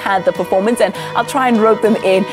had the performance, and I'll try and rope them in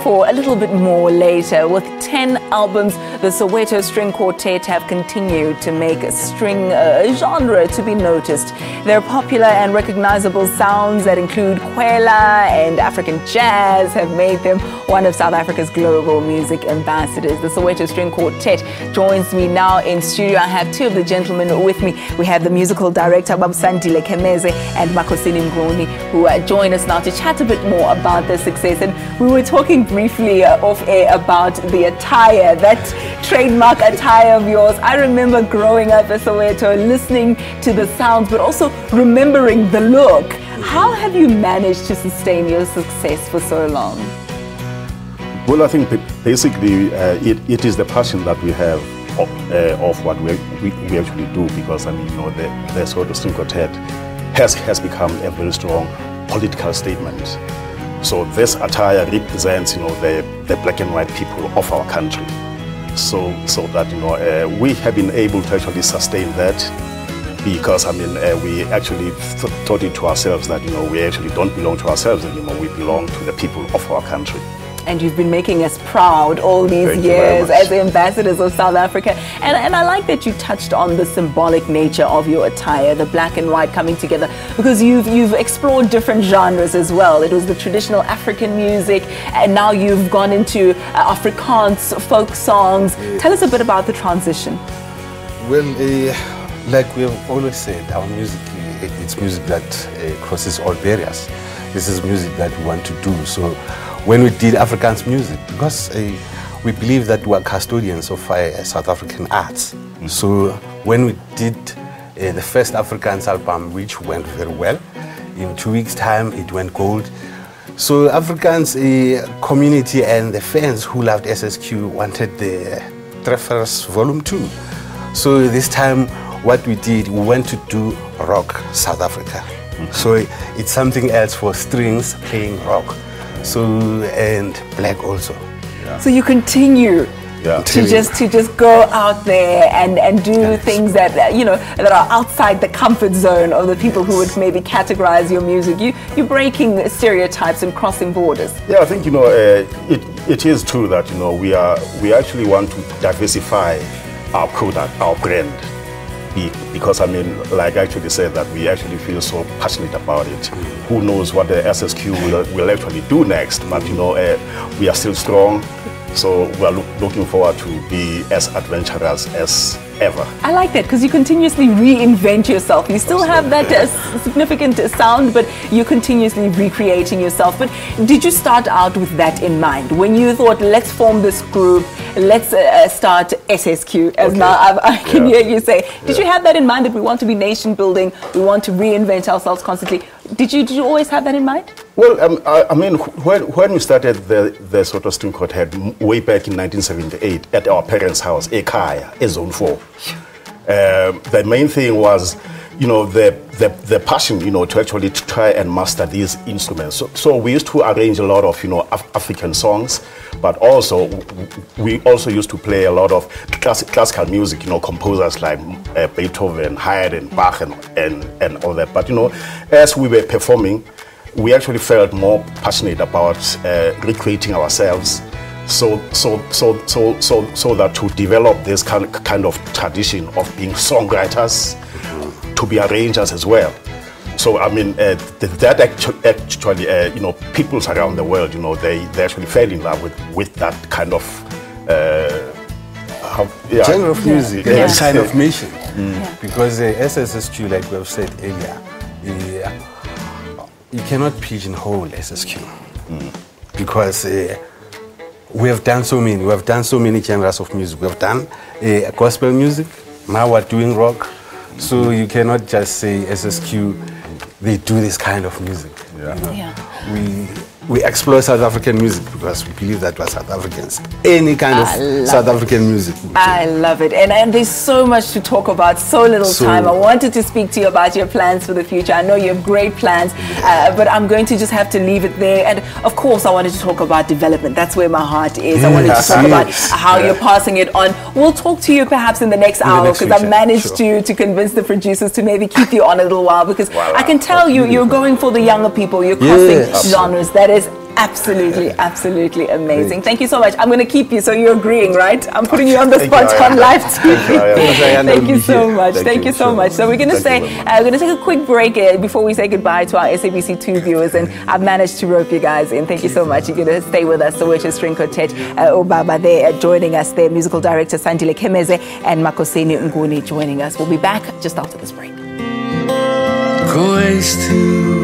for a little bit more later. With 10 albums, the Soweto String Quartert have continued to make a string genre to be noticed. Their popular and recognizable sounds that include kwela and African jazz have made them one of South Africa's global music ambassadors. The Soweto String Quartert joins me now in studio. I have two of the gentlemen with me. We have the musical director Babusandile Khemeze and Makosini Mnguni, who join us now to chat a bit more about the success. And we were talking briefly off air about the attire, that trademark attire of yours. I remember growing up in Soweto, listening to the sounds, but also remembering the look. How have you managed to sustain your success for so long? Well, I think basically it is the passion that we have of what we actually do, because I mean, you know, the Soweto String Quartert has become a very strong political statement. So this attire represents, you know, the black and white people of our country. So that, you know, we have been able to actually sustain that, because I mean, we actually thought it to ourselves that, you know, we actually don't belong to ourselves anymore. We belong to the people of our country. And you've been making us proud all these years as ambassadors of South Africa. And I like that you touched on the symbolic nature of your attire, the black and white coming together, because you've explored different genres as well. It was the traditional African music, and now you've gone into Afrikaans, folk songs. Tell us a bit about the transition. Well, like we have always said, our music, it's music that crosses all barriers. This is music that we want to do. So when we did Afrikaans music, because we believe that we are custodians of South African arts. So when we did the first Afrikaans album, which went very well, in 2 weeks' time it went gold. So Afrikaans community and the fans who loved SSQ wanted the Treffers Volume 2. So this time what we did, we went to do rock South Africa. So it's something else for strings playing rock. So, and black also. Yeah. So you continue to just go out there and do things that, you know, that are outside the comfort zone of the people who would maybe categorize your music. You're breaking stereotypes and crossing borders. Yeah, I think, you know, it is true that, you know, we actually want to diversify our product, our brand. Because I mean, like I actually said, that we actually feel so passionate about it. Who knows what the SSQ will actually do next, but you know, we are still strong, so we are looking forward to be as adventurous as ever. I like that, because you continuously reinvent yourself. You still have that significant sound, but you're continuously recreating yourself. But did you start out with that in mind? When you thought, let's form this group, let's start SSQ, as now I can hear you say. Did you have that in mind, that we want to be nation building, we want to reinvent ourselves constantly? Did you always have that in mind? Well, I mean, when we started the Soweto String Quartert way back in 1978 at our parents' house, Ekaya, Zone 4, the main thing was, you know, the passion, you know, to actually try and master these instruments. So we used to arrange a lot of, you know, African songs, but also we also used to play a lot of classical music, you know, composers like Beethoven, Haydn, Bach, and all that. But you know, as we were performing, we actually felt more passionate about recreating ourselves. So that to develop this kind of tradition of being songwriters, to be arrangers as well. So I mean, that actually, you know, peoples around the world, you know, they actually fell in love with that kind of genre of music, kind of mission. Because SSQ, like we have said earlier, you cannot pigeonhole SSQ because we have done so many genres of music. We have done gospel music. Now we're doing rock. So you cannot just say SSQ, they do this kind of music. You know? we explore South African music because we believe that we're South Africans. Any kind of South African music. I love it. And there's so much to talk about, so little time. I wanted to speak to you about your plans for the future. I know you have great plans, but I'm going to just have to leave it there. And of course, I wanted to talk about development. That's where my heart is. I wanted to talk about how you're passing it on. We'll talk to you perhaps in the next hour, because I've managed to convince the producers to maybe keep you on a little while, because I can tell you're going for the younger people. You're crossing genres. That is absolutely amazing. Thank you so much. I'm going to keep you, so you're agreeing, right? I'm putting you on the spot on live TV. Thank you so much. Thank you so much. So we're going to we're going to take a quick break before we say goodbye to our SABC2 viewers, and I've managed to rope you guys in. Thank you so much. You're going to stay with us. Soweto String Quartert, Obaba there joining us there, musical director Sandile Kemeze and Makoseni Nguni joining us. We'll be back just after this break. Goes to